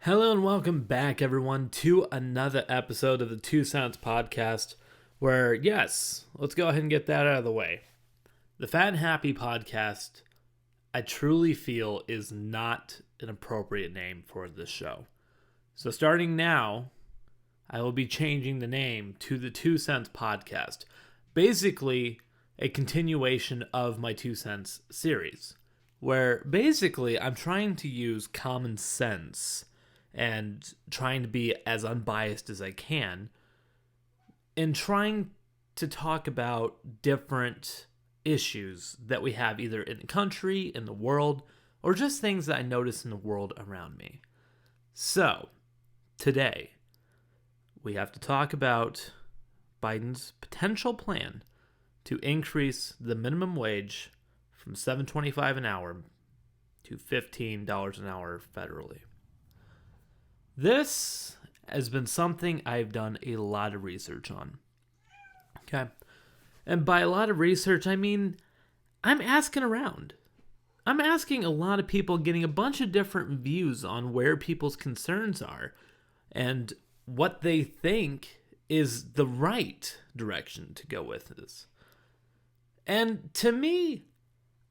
Hello and welcome back, everyone, to another episode of the 2 Cents Podcast, where, yes, let's go ahead and get that out of the way. The Fat and Happy Podcast, I truly feel, is not an appropriate name for this show. So starting now, I will be changing the name to the 2 Cents Podcast. Basically, a continuation of my 2 Cents series, where basically I'm trying to use common sense and trying to be as unbiased as I can, and trying to talk about different issues that we have either in the country, in the world, or just things that I notice in the world around me. So, today, we have to talk about Biden's potential plan to increase the minimum wage from $7.25 an hour to $15 an hour federally. This has been something I've done a lot of research on. Okay. And by a lot of research, I mean, I'm asking around. I'm asking a lot of people, getting a bunch of different views on where people's concerns are and what they think is the right direction to go with this. And to me,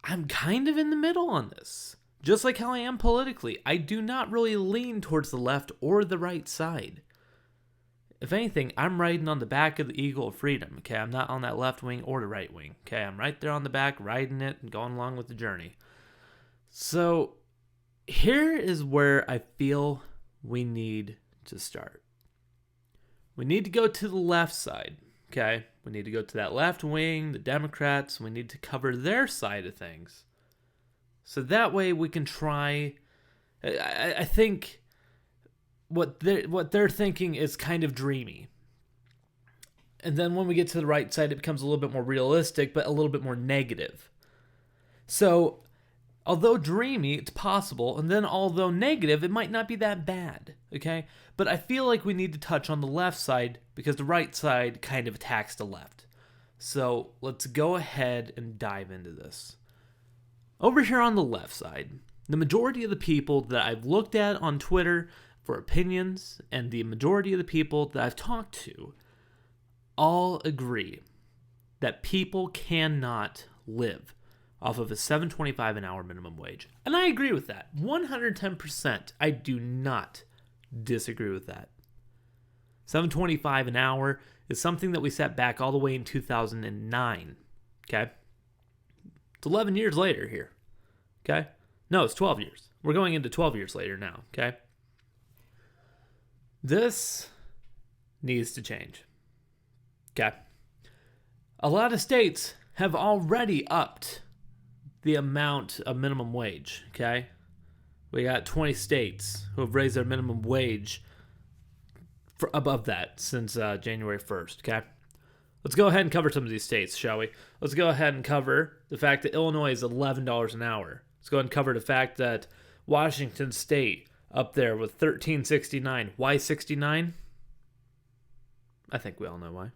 I'm kind of in the middle on this. Just like how I am politically, I do not really lean towards the left or the right side. If anything, I'm riding on the back of the Eagle of Freedom, okay? I'm not on that left wing or the right wing, okay? I'm right there on the back, riding it and going along with the journey. So, here is where I feel we need to start. We need to go to the left side, okay? We need to go to that left wing, the Democrats. We need to cover their side of things. So that way we can try. I think what they're thinking is kind of dreamy. And then when we get to the right side, it becomes a little bit more realistic, but a little bit more negative. So although dreamy, it's possible. And then although negative, it might not be that bad. Okay? But I feel like we need to touch on the left side because the right side kind of attacks the left. So let's go ahead and dive into this. Over here on the left side, the majority of the people that I've looked at on Twitter for opinions and the majority of the people that I've talked to all agree that people cannot live off of a $7.25 an hour minimum wage. And I agree with that. 110%. I do not disagree with that. $7.25 an hour is something that we set back all the way in 2009. Okay? It's 11 years later here, okay? No, it's 12 years. We're going into 12 years later now, okay? This needs to change, okay? A lot of states have already upped the amount of minimum wage, okay? We got 20 states who have raised their minimum wage for above that since January 1st, okay? Let's go ahead and cover some of these states, shall we? Let's go ahead and cover the fact that Illinois is $11 an hour. Let's go ahead and cover the fact that Washington State up there with $13.69. Why 69? I think we all know why.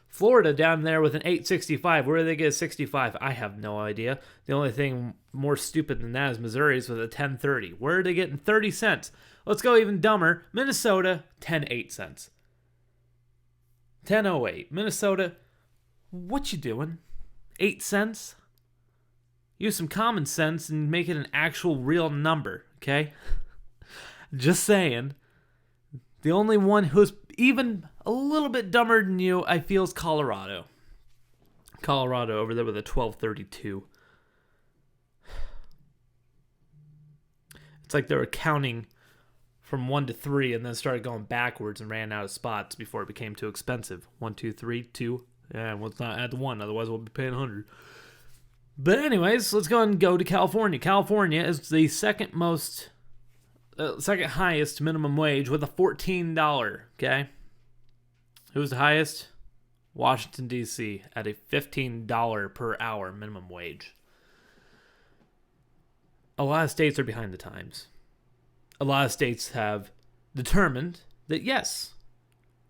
Florida down there with an $8.65. Where do they get a 65? I have no idea. The only thing more stupid than that is Missouri's with a $10.30. Where are they getting 30 cents? Let's go even dumber. Minnesota, 10.8 cents. 10.08. Minnesota, what you doing? 8 cents? Use some common sense and make it an actual real number, okay? Just saying. The only one who's even a little bit dumber than you, I feel, is Colorado. Colorado over there with a 12.32. It's like they were counting from 1 to 3 and then started going backwards and ran out of spots before it became too expensive. 1, 2, 3, 2. Yeah, let's not add the 1, otherwise we'll be paying 100. But anyways, let's go and go to California. California is the second highest minimum wage with a $14, okay? Who's the highest? Washington, D.C. at a $15 per hour minimum wage. A lot of states are behind the times. A lot of states have determined that, yes,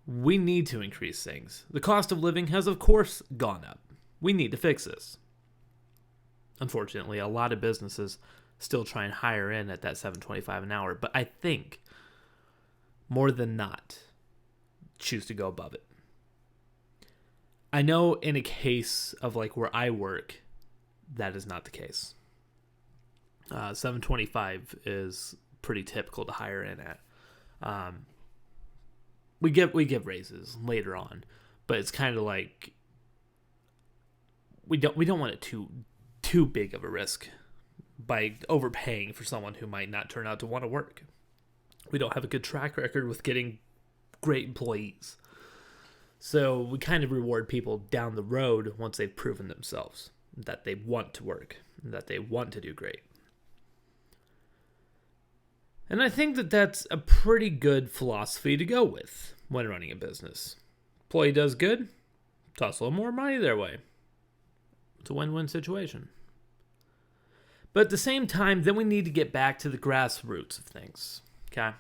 we need to increase things. The cost of living has, of course, gone up. We need to fix this. Unfortunately, a lot of businesses still try and hire in at that $7.25 an hour. But I think more than not, choose to go above it. I know in a case of like where I work, that is not the case. $7.25 is pretty typical to hire in at. We give raises later on, but it's kind of like we don't want it too big of a risk by overpaying for someone who might not turn out to want to work. We don't have a good track record with getting great employees. So we kind of reward people down the road once they've proven themselves that they want to work, and that they want to do great. And I think that that's a pretty good philosophy to go with when running a business. Employee does good, toss a little more money their way. It's a win-win situation. But at the same time, then we need to get back to the grassroots of things. Okay?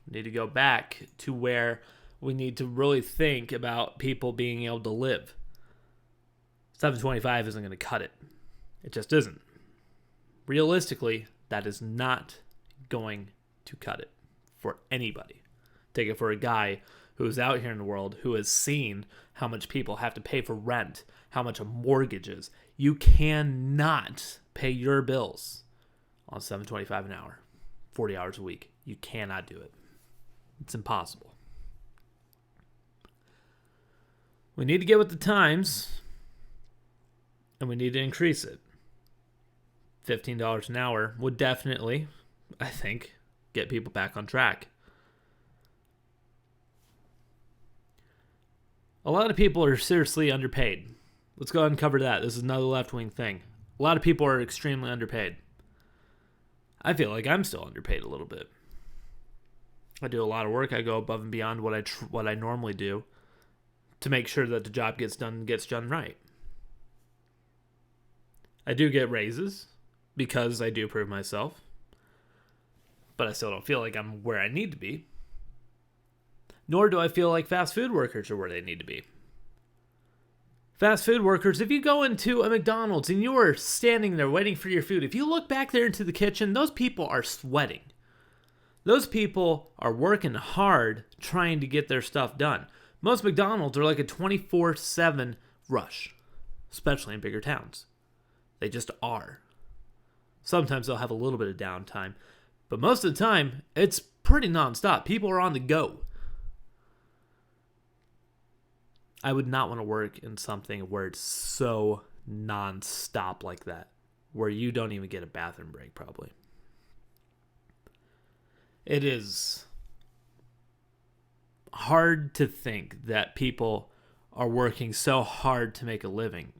We need to go back to where we need to really think about people being able to live. $7.25 isn't going to cut it. It just isn't. Realistically, that is not going to cut it for anybody. Take it for a guy who is out here in the world who has seen how much people have to pay for rent, how much a mortgage is. You cannot pay your bills on $7.25 an hour, 40 hours a week. You cannot do it. It's impossible. We need to get with the times, and we need to increase it. $15 an hour would definitely, I think, get people back on track. A lot of people are seriously underpaid. Let's go ahead and cover that. This is another left-wing thing. A lot of people are extremely underpaid. I feel like I'm still underpaid a little bit. I do a lot of work. I go above and beyond what I normally do to make sure that the job gets done right. I do get raises because I do prove myself, but I still don't feel like I'm where I need to be. Nor do I feel like fast food workers are where they need to be. Fast food workers, if you go into a McDonald's and you are standing there waiting for your food, if you look back there into the kitchen, those people are sweating. Those people are working hard trying to get their stuff done. Most McDonald's are like a 24/7 rush, especially in bigger towns. They just are. Sometimes they'll have a little bit of downtime, but most of the time, it's pretty nonstop. People are on the go. I would not want to work in something where it's so nonstop like that, where you don't even get a bathroom break, probably. It is hard to think that people are working so hard to make a living,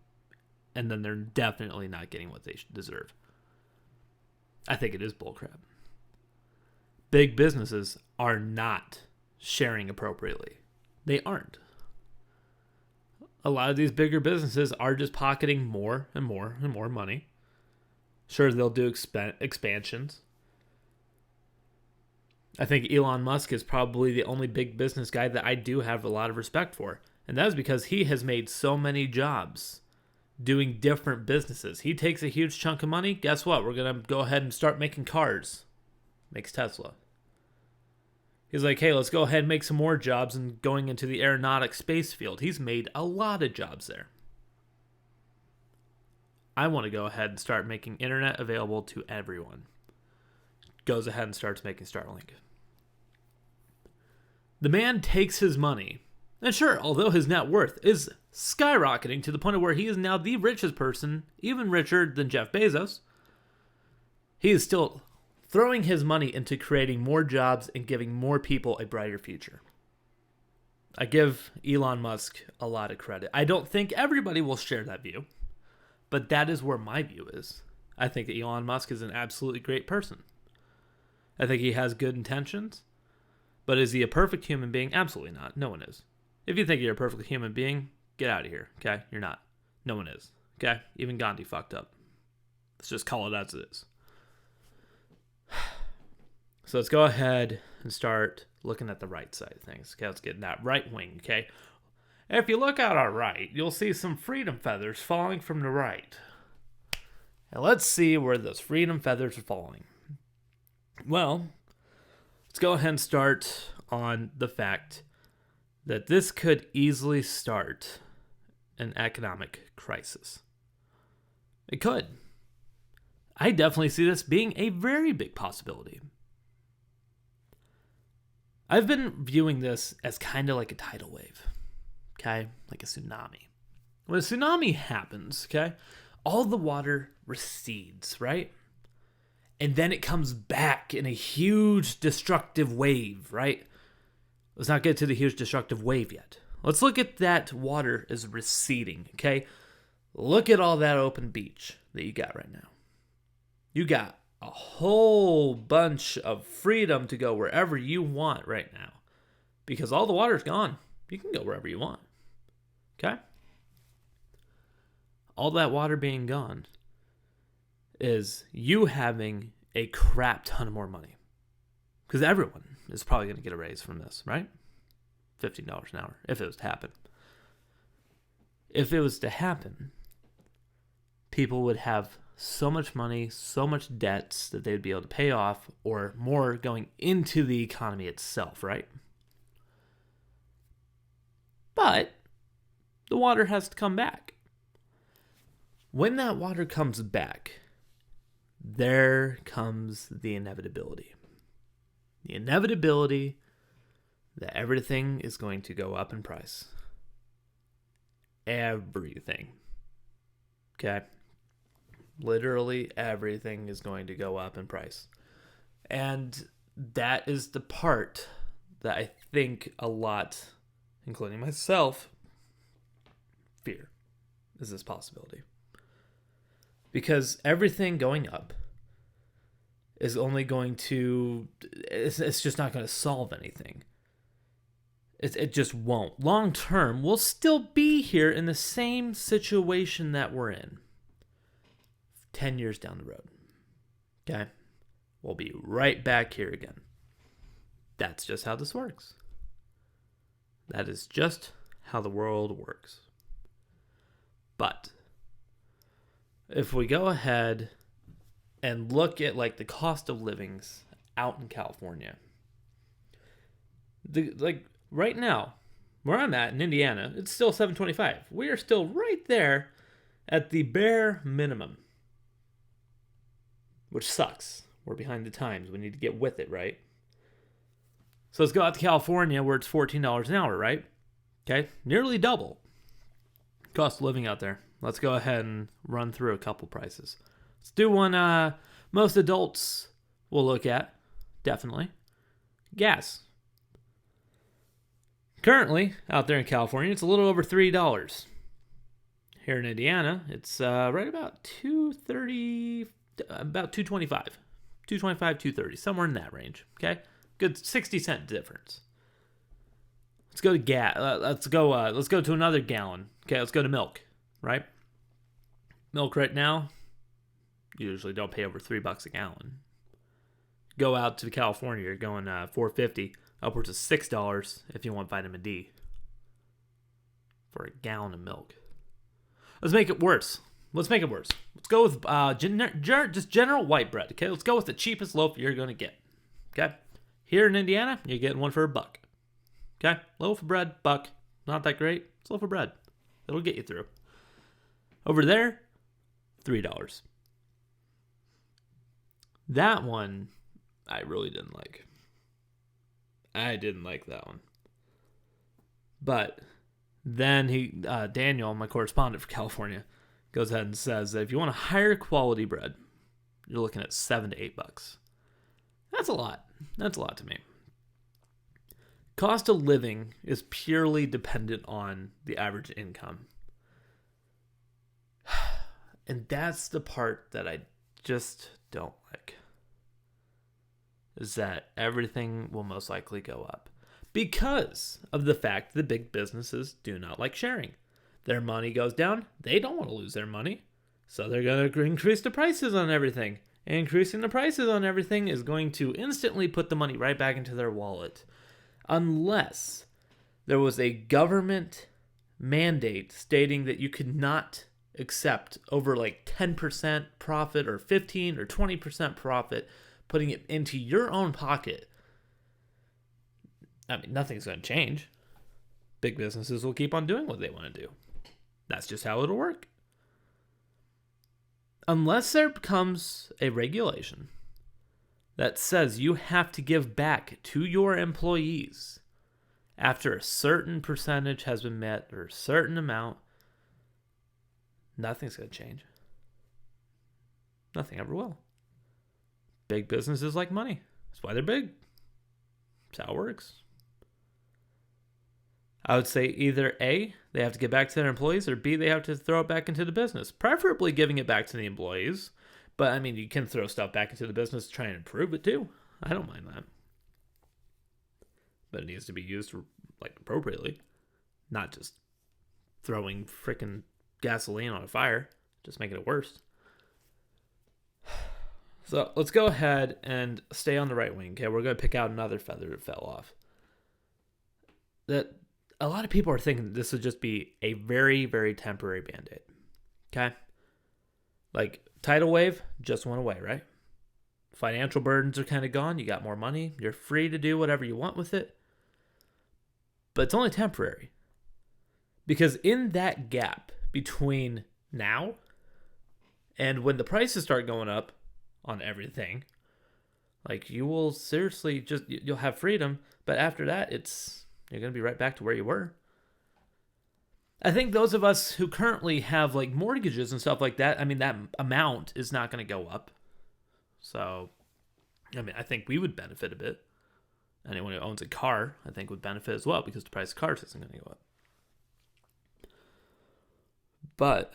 and then they're definitely not getting what they deserve. I think it is bullcrap. Big businesses are not sharing appropriately. They aren't. A lot of these bigger businesses are just pocketing more and more and more money. Sure, they'll do expansions. I think Elon Musk is probably the only big business guy that I do have a lot of respect for. And that is because he has made so many jobs doing different businesses. He takes a huge chunk of money. Guess what? We're going to go ahead and start making cars. Makes Tesla. He's like, hey, let's go ahead and make some more jobs and going into the aeronautic space field. He's made a lot of jobs there. I want to go ahead and start making internet available to everyone. Goes ahead and starts making Starlink. The man takes his money, and sure, although his net worth is skyrocketing to the point of where he is now the richest person, even richer than Jeff Bezos, he is still throwing his money into creating more jobs and giving more people a brighter future. I give Elon Musk a lot of credit. I don't think everybody will share that view, but that is where my view is. I think that Elon Musk is an absolutely great person. I think he has good intentions, but is he a perfect human being? Absolutely not. No one is. If you think you're a perfect human being, get out of here, okay? You're not. No one is, okay? Even Gandhi fucked up. Let's just call it as it is. So let's go ahead and start looking at the right side of things. Okay, let's get in that right wing, okay? If you look out our right, you'll see some freedom feathers falling from the right. And let's see where those freedom feathers are falling. Well, let's go ahead and start on the fact that this could easily start an economic crisis. It could. I definitely see this being a very big possibility. I've been viewing this as kind of like a tidal wave, okay? Like a tsunami. When a tsunami happens, okay, all the water recedes, right? And then it comes back in a huge destructive wave, right? Let's not get to the huge destructive wave yet. Let's look at that water as receding, okay? Look at all that open beach that you got right now. You got a whole bunch of freedom to go wherever you want right now because all the water's gone. You can go wherever you want, okay? All that water being gone is you having a crap ton of more money. Because everyone is probably going to get a raise from this, right? $15 an hour, if it was to happen. If it was to happen, people would have so much money, so much debts that they would be able to pay off, or more going into the economy itself, right? But the water has to come back. When that water comes back, there comes the inevitability. The inevitability that everything is going to go up in price. Everything. Okay? Literally everything is going to go up in price. And that is the part that I think a lot, including myself, fear is this possibility. Because everything going up is only going to, it's just not going to solve anything. It just won't. Long term, we'll still be here in the same situation that we're in 10 years down the road. Okay? We'll be right back here again. That's just how this works. That is just how the world works. But if we go ahead and look at like the cost of livings out in California, right now, where I'm at in Indiana, it's still $7.25. We are still right there at the bare minimum, which sucks. We're behind the times. We need to get with it, right? So let's go out to California where it's $14 an hour, right? Okay, nearly double cost of living out there. Let's go ahead and run through a couple prices. Let's do one most adults will look at, definitely. Gas. Currently, out there in California, it's a little over $3. Here in Indiana, it's right about $2.30, about $2.25. $2.25, $2.30, somewhere in that range, okay? Good 60-cent difference. Let's go to gas. Let's go to another gallon. Okay, let's go to milk, right? Milk right now, you usually don't pay over $3 a gallon. Go out to California, you're going $4.50, upwards of $6 if you want vitamin D for a gallon of milk. Let's make it worse. Let's go with just general white bread. Okay, let's go with the cheapest loaf you're going to get. Okay, here in Indiana, you're getting one for $1. Okay, loaf of bread, $1. Not that great. It's a loaf of bread. It'll get you through. Over there, $3. That one, I really didn't like. I didn't like that one. But then Daniel, my correspondent for California, goes ahead and says that if you want a higher quality bread, you're looking at $7 to $8. That's a lot. That's a lot to me. Cost of living is purely dependent on the average income. And that's the part that I just don't like. Is that everything will most likely go up. Because of the fact that big businesses do not like sharing. Their money goes down, they don't want to lose their money. So they're going to increase the prices on everything. And increasing the prices on everything is going to instantly put the money right back into their wallet. Unless there was a government mandate stating that you could not accept over like 10% profit or 15 or 20% profit, putting it into your own pocket, I mean, nothing's going to change. Big businesses will keep on doing what they want to do. That's just how it'll work. Unless there becomes a regulation that says you have to give back to your employees after a certain percentage has been met or a certain amount, nothing's going to change. Nothing ever will. Big businesses like money. That's why they're big. That's how it works. I would say either A, they have to get back to their employees, or B, they have to throw it back into the business. Preferably giving it back to the employees. But, I mean, you can throw stuff back into the business to try and improve it, too. I don't mind that. But it needs to be used, like, appropriately. Not just throwing freaking gasoline on a fire. Just making it worse. So, let's go ahead and stay on the right wing, okay? We're going to pick out another feather that fell off. That a lot of people are thinking this would just be a very, very temporary Band-Aid. Okay? Like, tidal wave just went away, right? Financial burdens are kind of gone. You got more money. You're free to do whatever you want with it. But it's only temporary. Because in that gap between now and when the prices start going up on everything, like, you will seriously just, you'll have freedom. But after that, you're going to be right back to where you were. I think those of us who currently have like mortgages and stuff like that, I mean, that amount is not going to go up. So, I mean, I think we would benefit a bit. Anyone who owns a car, I think, would benefit as well because the price of cars isn't going to go up. But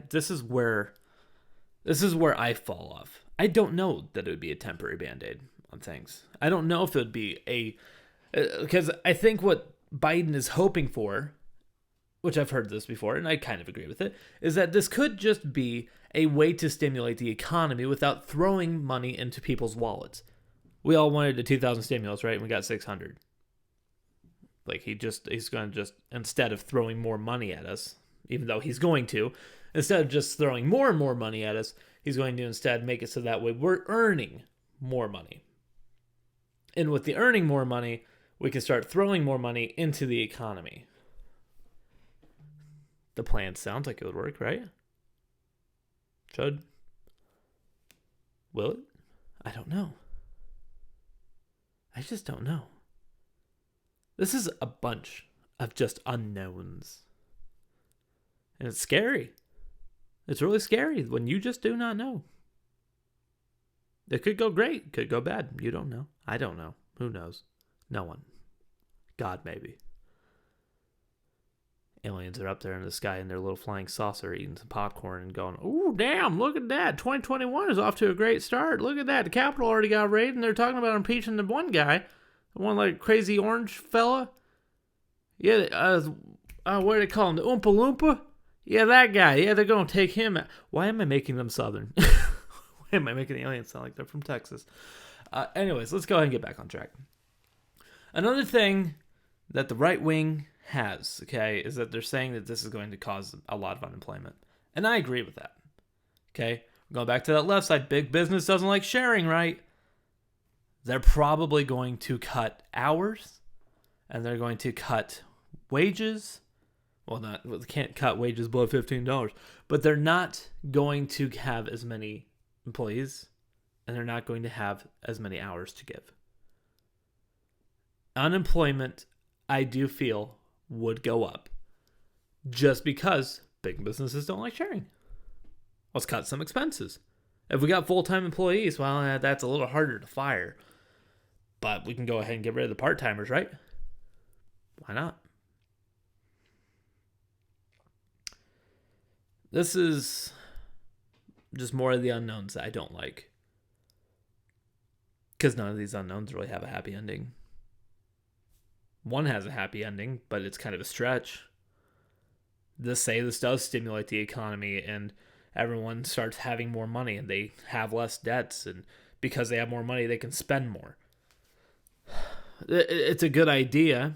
this is where I fall off. I don't know that it would be a temporary Band-Aid on things. I don't know if it would be because I think what Biden is hoping for, which I've heard this before, and I kind of agree with it, is that this could just be a way to stimulate the economy without throwing money into people's wallets. We all wanted a 2,000 stimulus, right? And we got 600. Like, he's going to just, instead of throwing more money at us, even though he's going to, instead of just throwing more and more money at us, he's going to instead make it so that way we're earning more money. And with the earning more money, we can start throwing more money into the economy. The plan sounds like it would work, right? Should. Will it? I don't know. I just don't know. This is a bunch of just unknowns. And it's scary. It's really scary when you just do not know. It could go great. It could go bad. You don't know. I don't know. Who knows? No one. God, maybe. Aliens are up there in the sky in their little flying saucer eating some popcorn and going, "Ooh, damn, look at that. 2021 is off to a great start. Look at that. The Capitol already got raided and they're talking about impeaching the one guy. The one like crazy orange fella. Yeah, what do they call him? The Oompa Loompa? Yeah, that guy. Yeah, they're going to take him out." Why am I making them Southern? Why am I making the aliens sound like they're from Texas? Anyways, let's go ahead and get back on track. Another thing that the right wing has, okay, is that they're saying that this is going to cause a lot of unemployment. And I agree with that. Okay? Going back to that left side, big business doesn't like sharing, right? They're probably going to cut hours, and they're going to cut wages. Well, they can't cut wages below $15, but they're not going to have as many employees, and they're not going to have as many hours to give. Unemployment, I do feel, would go up just because big businesses don't like sharing. Let's cut some expenses. If we got full-time employees, well, that's a little harder to fire. But we can go ahead and get rid of the part-timers, right? Why not? This is just more of the unknowns that I don't like. Because none of these unknowns really have a happy ending. One has a happy ending, but it's kind of a stretch. This does stimulate the economy and everyone starts having more money and they have less debts, and because they have more money, they can spend more. It's a good idea.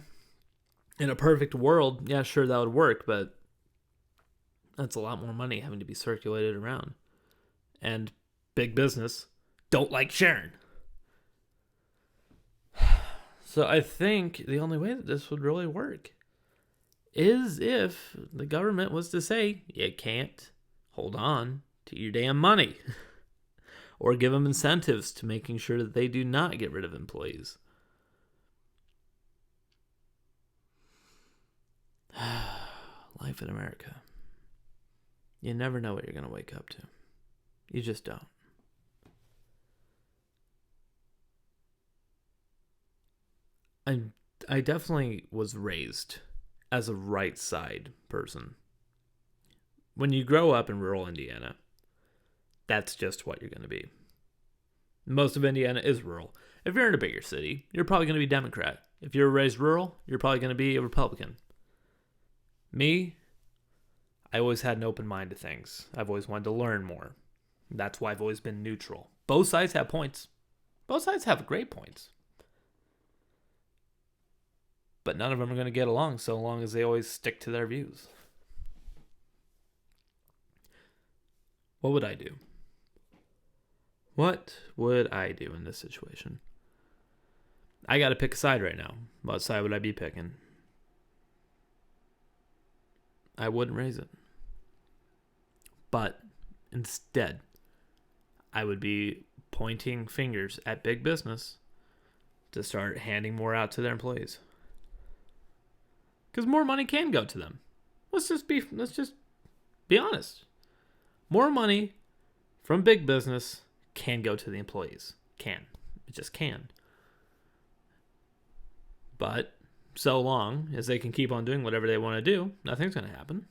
In a perfect world, yeah, sure, that would work, but that's a lot more money having to be circulated around. And big business don't like sharing. So I think the only way that this would really work is if the government was to say, you can't hold on to your damn money. Or give them incentives to making sure that they do not get rid of employees. Life in America. You never know what you're going to wake up to. You just don't. I definitely was raised as a right side person. When you grow up in rural Indiana, that's just what you're going to be. Most of Indiana is rural. If you're in a bigger city, you're probably going to be Democrat. If you're raised rural, you're probably going to be a Republican. Me, I always had an open mind to things. I've always wanted to learn more. That's why I've always been neutral. Both sides have points. Both sides have great points. But none of them are going to get along so long as they always stick to their views. What would I do? What would I do in this situation? I got to pick a side right now. What side would I be picking? I wouldn't raise it. But instead, I would be pointing fingers at big business to start handing more out to their employees. Because more money can go to them. Let's just be honest. More money from big business can go to the employees. Can. It just can. But so long as they can keep on doing whatever they want to do, nothing's going to happen.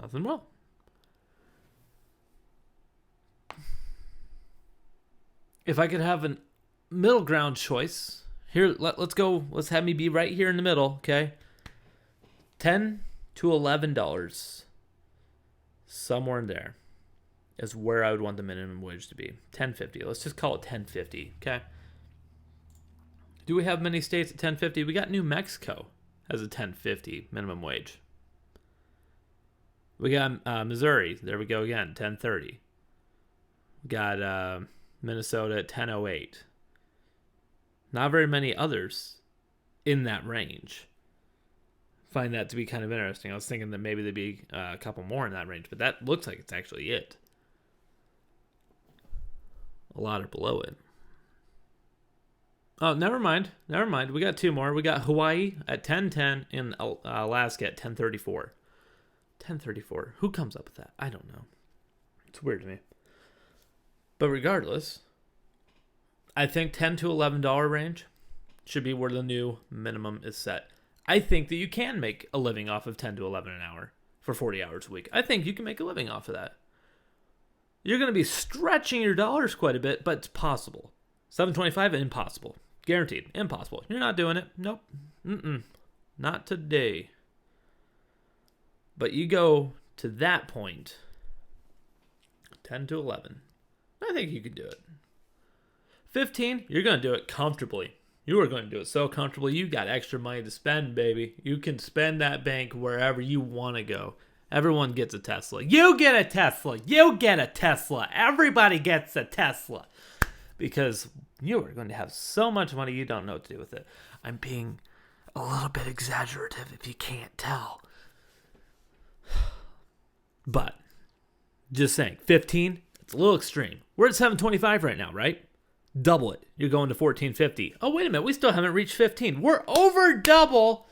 Nothing will. If I could have a middle ground choice, here, let's go. Let's have me be right here in the middle, okay? $10 to $11, somewhere in there, is where I would want the minimum wage to be. $10.50. Let's just call it $10.50, okay? Do we have many states at $10.50? We got New Mexico as a $10.50 minimum wage. We got Missouri. There we go again, $10.30. We got Minnesota at $10.08. Not very many others in that range. Find that to be kind of interesting. I was thinking that maybe there'd be a couple more in that range, but that looks like it's actually it. A lot are below it. Oh, never mind. We got two more. We got Hawaii at $10.10 and Alaska at $10.34. $10.34. Who comes up with that? I don't know. It's weird to me. But regardless, I think $10 to $11 range should be where the new minimum is set. I think that you can make a living off of $10 to $11 an hour for 40 hours a week. I think you can make a living off of that. You're going to be stretching your dollars quite a bit, but it's possible. $7.25, impossible. Guaranteed, impossible. You're not doing it. Nope. Not today. But you go to that point, 10 to 11. I think you could do it. 15, you're going to do it comfortably. You are going to do it so comfortably. You got extra money to spend, baby. You can spend that bank wherever you want to go. Everyone gets a Tesla. You get a Tesla. You get a Tesla. Everybody gets a Tesla. Because you are going to have so much money you don't know what to do with it. I'm being a little bit exaggerative if you can't tell. But, just saying, 15, it's a little extreme. We're at 725 right now, right? Double it. You're going to 1450. Oh, wait a minute. We still haven't reached 15. We're over double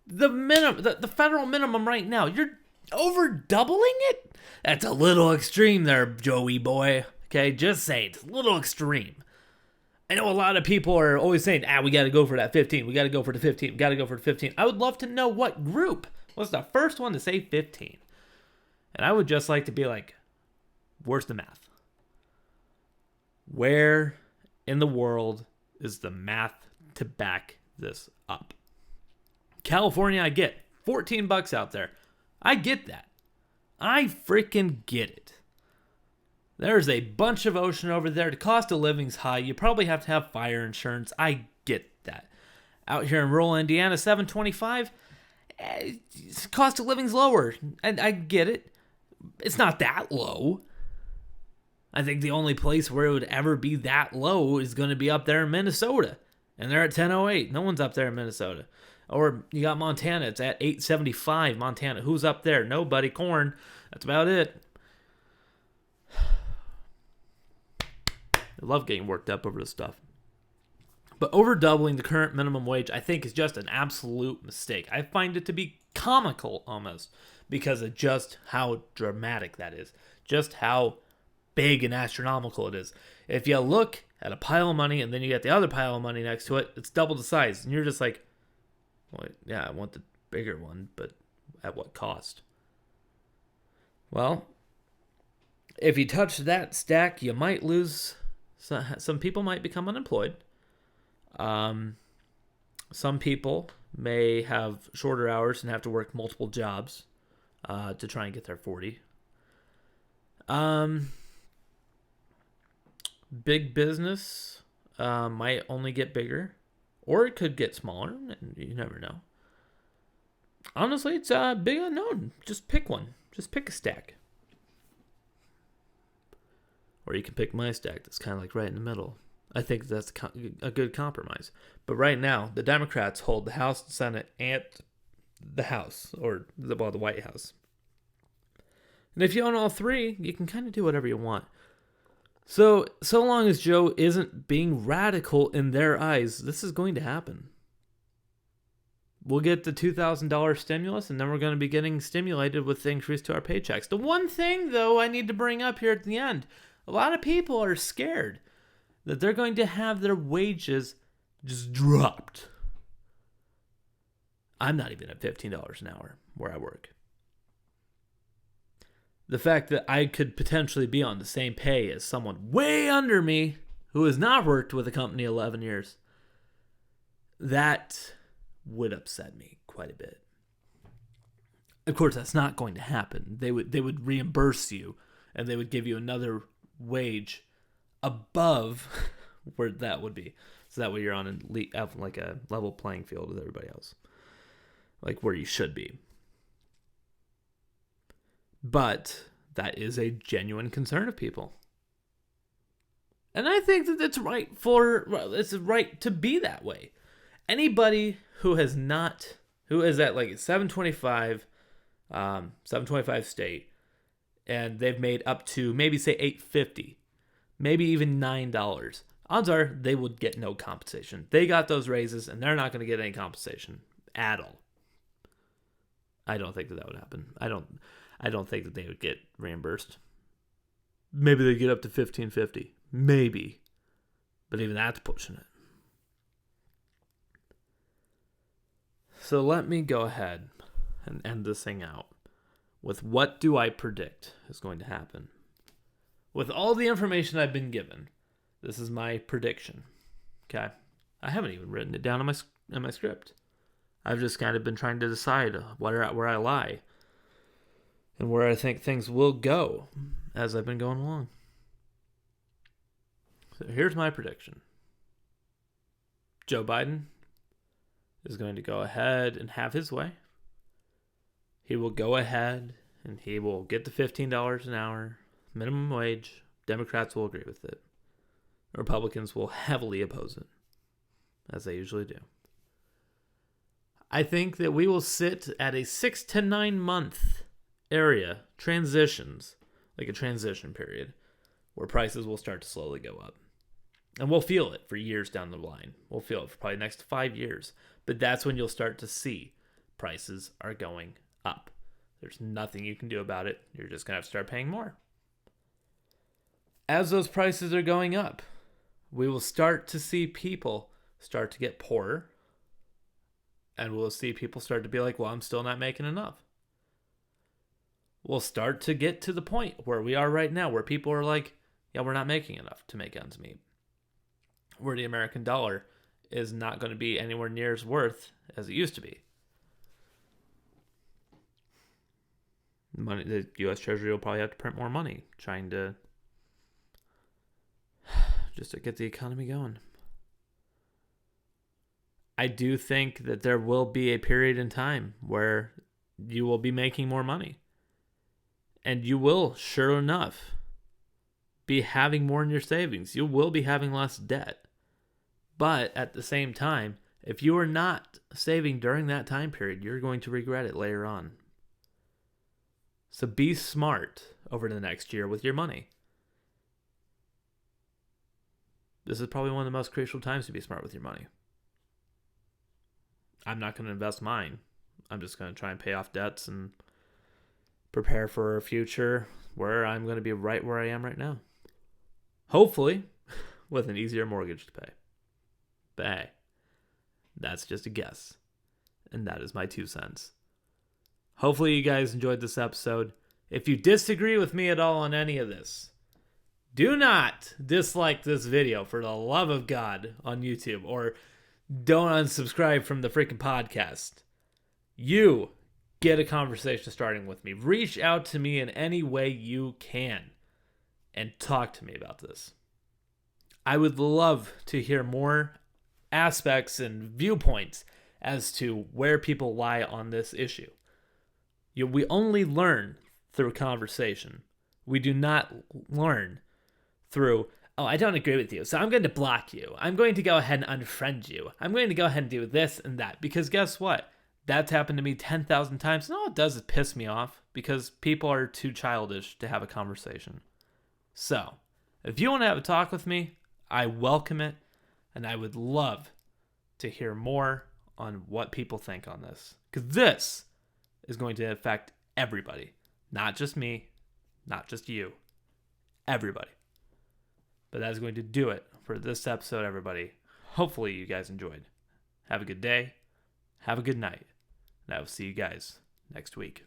the minimum, the federal minimum right now. You're over doubling it? That's a little extreme there, Joey boy. Okay, just saying. It's a little extreme. I know a lot of people are always saying, we got to go for that 15. We got to go for the 15. We got to go for the 15. I would love to know what group was the first one to say 15. And I would just like to be like, where's the math? Where in the world is the math to back this up? California, I get $14 out there. I get that. I freaking get it. There's a bunch of ocean over there. The cost of living's high. You probably have to have fire insurance. I get that. Out here in rural Indiana, $7.25. Cost of living's lower. And I get it. It's not that low. I think the only place where it would ever be that low is going to be up there in Minnesota. And they're at 10.08. No one's up there in Minnesota. Or you got Montana. It's at 8.75. Montana. Who's up there? Nobody. Corn. That's about it. I love getting worked up over this stuff. But over doubling the current minimum wage, I think, is just an absolute mistake. I find it to be comical almost because of just how dramatic that is. Just how big and astronomical it is. If you look at a pile of money and then you get the other pile of money next to it, it's double the size. And you're just like, well, yeah, I want the bigger one, but at what cost? Well, if you touch that stack, you might lose. Some people might become unemployed. Some people may have shorter hours and have to work multiple jobs to try and get their 40. Big business might only get bigger, or it could get smaller. You never know. Honestly, it's a big unknown. Just pick one. Just pick a stack. Or you can pick my stack that's kind of like right in the middle. I think that's a good compromise. But right now, the Democrats hold the House, the Senate, and the House, or the White House. And if you own all three, you can kind of do whatever you want. So long as Joe isn't being radical in their eyes, this is going to happen. We'll get the $2,000 stimulus, and then we're going to be getting stimulated with the increase to our paychecks. The one thing, though, I need to bring up here at the end, a lot of people are scared that they're going to have their wages just dropped. I'm not even at $15 an hour where I work. The fact that I could potentially be on the same pay as someone way under me who has not worked with a company 11 years, that would upset me quite a bit. Of course, that's not going to happen. They would reimburse you, and they would give you another wage above where that would be. So that way you're on like a level playing field with everybody else. Like where you should be. But that is a genuine concern of people. And I think that it's right to be that way. Anybody who is at like 725 state, and they've made up to maybe say $8.50, maybe even $9, odds are they would get no compensation. They got those raises, and they're not going to get any compensation at all. I don't think that would happen. I don't think that they would get reimbursed. Maybe they get up to $15.50. Maybe. But even that's pushing it. So let me go ahead and end this thing out with what do I predict is going to happen. With all the information I've been given, this is my prediction. Okay? I haven't even written it down in my script. I've just kind of been trying to decide where I lie and where I think things will go as I've been going along. So here's my prediction. Joe Biden is going to go ahead and have his way. He will go ahead and he will get the $15 an hour minimum wage. Democrats will agree with it. Republicans will heavily oppose it, as they usually do. I think that we will sit at a 6 to 9 month area, transitions, like a transition period, where prices will start to slowly go up. And we'll feel it for years down the line. We'll feel it for probably the next 5 years. But that's when you'll start to see prices are going up. There's nothing you can do about it. You're just going to have to start paying more. As those prices are going up, we will start to see people start to get poorer. And we'll see people start to be like, well, I'm still not making enough. We'll start to get to the point where we are right now, where people are like, yeah, we're not making enough to make ends meet. Where the American dollar is not going to be anywhere near as worth as it used to be. The U.S. Treasury will probably have to print more money, trying to just to get the economy going. I do think that there will be a period in time where you will be making more money. And you will, sure enough, be having more in your savings. You will be having less debt. But at the same time, if you are not saving during that time period, you're going to regret it later on. So be smart over the next year with your money. This is probably one of the most crucial times to be smart with your money. I'm not going to invest mine. I'm just going to try and pay off debts and prepare for a future where I'm going to be right where I am right now. Hopefully, with an easier mortgage to pay. But hey, that's just a guess. And that is my 2 cents. Hopefully you guys enjoyed this episode. If you disagree with me at all on any of this, do not dislike this video for the love of God on YouTube, or don't unsubscribe from the freaking podcast. You get a conversation starting with me. Reach out to me in any way you can and talk to me about this. I would love to hear more aspects and viewpoints as to where people lie on this issue. We only learn through conversation. We do not learn through, oh, I don't agree with you, so I'm going to block you. I'm going to go ahead and unfriend you. I'm going to go ahead and do this and that. Because guess what? That's happened to me 10,000 times. And all it does is piss me off because people are too childish to have a conversation. So, if you want to have a talk with me, I welcome it. And I would love to hear more on what people think on this. Because this is going to affect everybody. Not just me, not just you. Everybody. But that is going to do it for this episode, everybody. Hopefully you guys enjoyed. Have a good day. Have a good night. And I will see you guys next week.